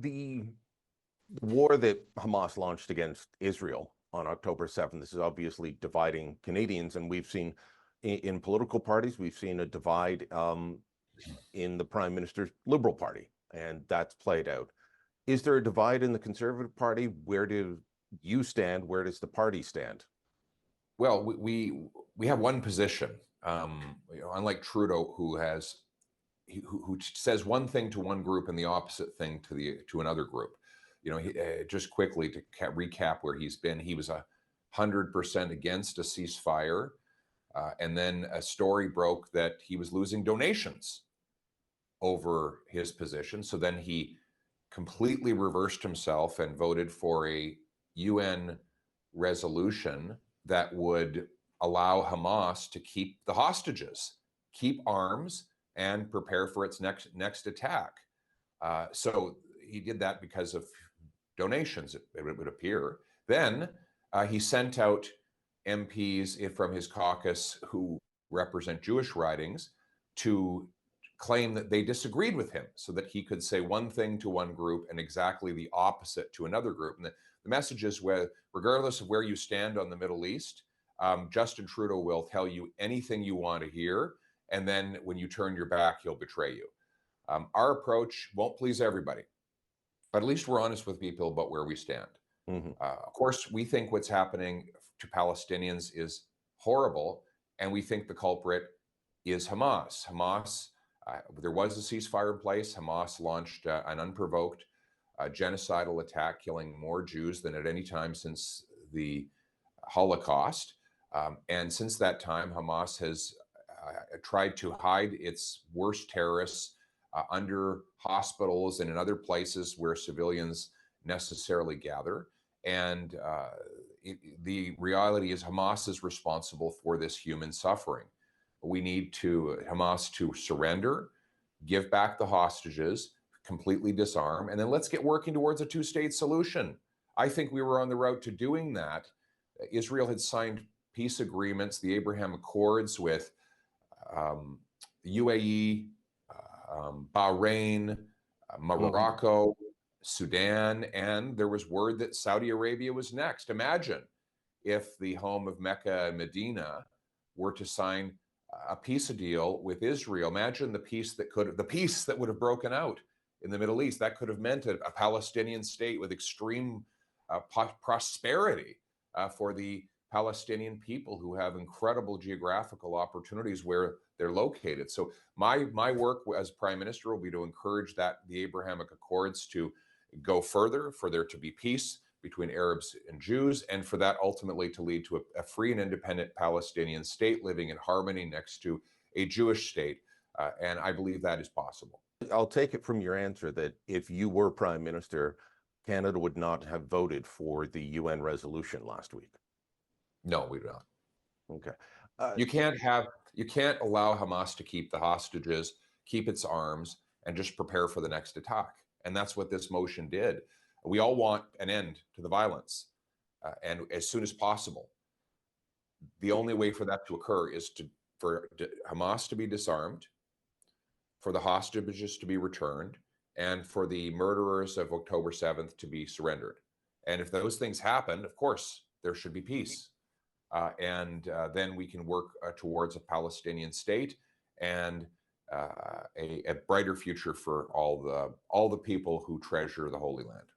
The war that Hamas launched against Israel on October 7th, this is obviously dividing Canadians, and we've seen in political parties, we've seen a divide in the Prime Minister's Liberal Party, and that's played out. Is there a divide in the Conservative Party? Where do you stand? Where does the party stand? Well, we have one position. Unlike Trudeau, who says one thing to one group and the opposite thing to another group. Just quickly to recap where he's been, he was 100% against a ceasefire, and then a story broke that he was losing donations over his position. So then he completely reversed himself and voted for a UN resolution that would allow Hamas to keep the hostages, keep arms, and prepare for its next attack. So he did that because of donations, it would appear. Then he sent out MPs from his caucus who represent Jewish ridings to claim that they disagreed with him so that he could say one thing to one group and exactly the opposite to another group. And the message is, regardless of where you stand on the Middle East, Justin Trudeau will tell you anything you want to hear, and then when you turn your back, he'll betray you. Our approach won't please everybody, but at least we're honest with people about where we stand. Of course, we think what's happening to Palestinians is horrible, and we think the culprit is Hamas. There was a ceasefire in place. Hamas launched an unprovoked genocidal attack, killing more Jews than at any time since the Holocaust. And since that time, Hamas has tried to hide its worst terrorists under hospitals and in other places where civilians necessarily gather. And the reality is Hamas is responsible for this human suffering. We need Hamas to surrender, give back the hostages, completely disarm, and then let's get working towards a two-state solution. I think we were on the route to doing that. Israel had signed peace agreements, the Abraham Accords, with UAE, Bahrain, Morocco, Sudan, and there was word that Saudi Arabia was next. Imagine if the home of Mecca and Medina were to sign a peace deal with Israel. Imagine the peace that would have broken out in the Middle East. That could have meant a Palestinian state with extreme prosperity for the Palestinian people, who have incredible geographical opportunities where they're located. So my work as Prime Minister will be to encourage the Abrahamic Accords to go further, for there to be peace between Arabs and Jews, and for that ultimately to lead to a free and independent Palestinian state living in harmony next to a Jewish state. And I believe that is possible. I'll take it from your answer that if you were Prime Minister, Canada would not have voted for the UN resolution last week. No, we do not. Okay. You can't allow Hamas to keep the hostages, keep its arms, and just prepare for the next attack. And that's what this motion did. We all want an end to the violence, and as soon as possible. The only way for that to occur is for Hamas to be disarmed, for the hostages to be returned, and for the murderers of October 7th to be surrendered. And if those things happen, of course, there should be peace. And then we can work towards a Palestinian state and a brighter future for all the people who treasure the Holy Land.